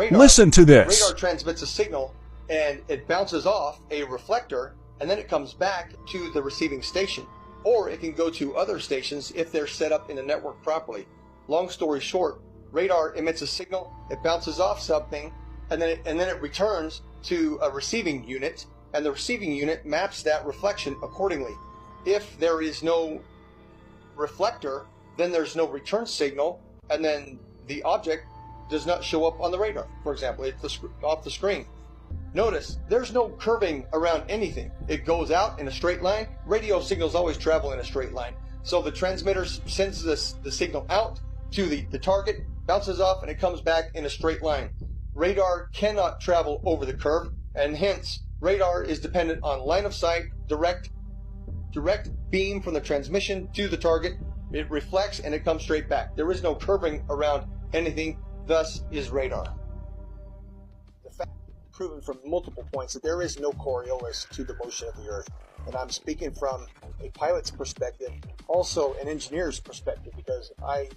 radar. Listen to this. Radar transmits a signal and it bounces off a reflector and then it comes back to the receiving station. Or it can go to other stations if they're set up in the network properly. Long story short, radar emits a signal, it bounces off something, and then it returns to a receiving unit, and the receiving unit maps that reflection accordingly. If there is no reflector, then there's no return signal, and then the object does not show up on the radar. For example, it's off the screen. Notice, there's no curving around anything. It goes out in a straight line. Radio signals always travel in a straight line. So the transmitter sends the signal out to the target, bounces off, and it comes back in a straight line. Radar cannot travel over the curve, and hence, radar is dependent on line of sight, direct beam from the transmission to the target. It reflects and it comes straight back. There is no curving around anything, thus is radar. The fact proven from multiple points that there is no Coriolis to the motion of the Earth. And I'm speaking from a pilot's perspective, also an engineer's perspective, because I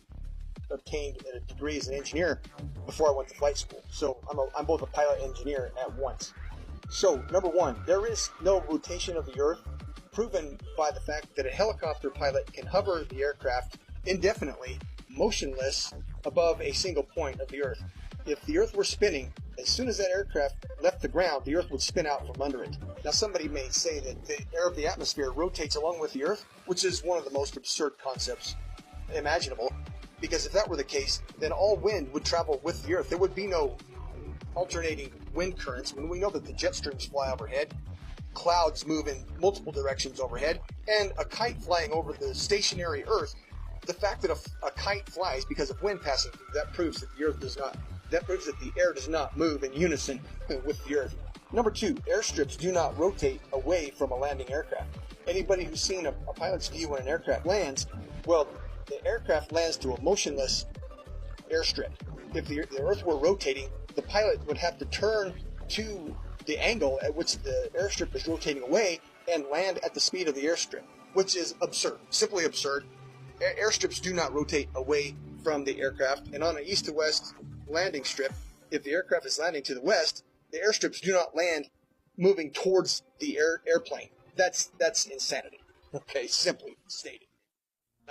obtained a degree as an engineer before I went to flight school. So I'm both a pilot and engineer at once. So, number one, there is no rotation of the Earth, proven by the fact that a helicopter pilot can hover the aircraft indefinitely, motionless, above a single point of the Earth. If the Earth were spinning, as soon as that aircraft left the ground, the Earth would spin out from under it. Now, somebody may say that the air of the atmosphere rotates along with the Earth, which is one of the most absurd concepts imaginable, because if that were the case, then all wind would travel with the Earth. There would be no alternating wind currents. When we know that the jet streams fly overhead, clouds move in multiple directions overhead, and a kite flying over the stationary Earth, the fact that a kite flies because of wind passing through, that proves that the Earth does not. That proves that the air does not move in unison with the Earth. Number two, airstrips do not rotate away from a landing aircraft. Anybody who's seen a pilot's view when an aircraft lands, well, the aircraft lands to a motionless airstrip. If the Earth were rotating, the pilot would have to turn to the angle at which the airstrip is rotating away and land at the speed of the airstrip, which is absurd, simply absurd. Airstrips do not rotate away from the aircraft, and on an east to west landing strip, if the aircraft is landing to the west, the airstrips do not land moving towards the airplane. That's insanity. Okay, simply stated.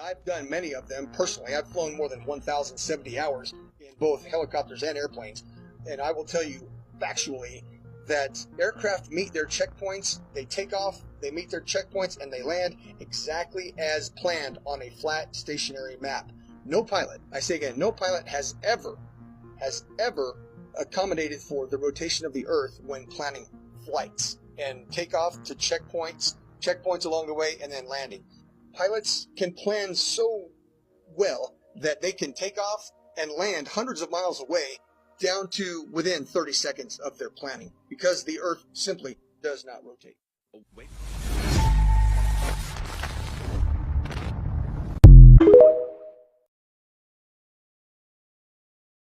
I've done many of them personally. I've flown more than 1,070 hours in both helicopters and airplanes, and I will tell you factually that aircraft meet their checkpoints, they take off, they meet their checkpoints, and they land exactly as planned on a flat stationary map. No pilot, I say again, no pilot has ever accommodated for the rotation of the Earth when planning flights and takeoff to checkpoints along the way, and then landing. Pilots can plan so well that they can take off and land hundreds of miles away down to within 30 seconds of their planning, because the Earth simply does not rotate.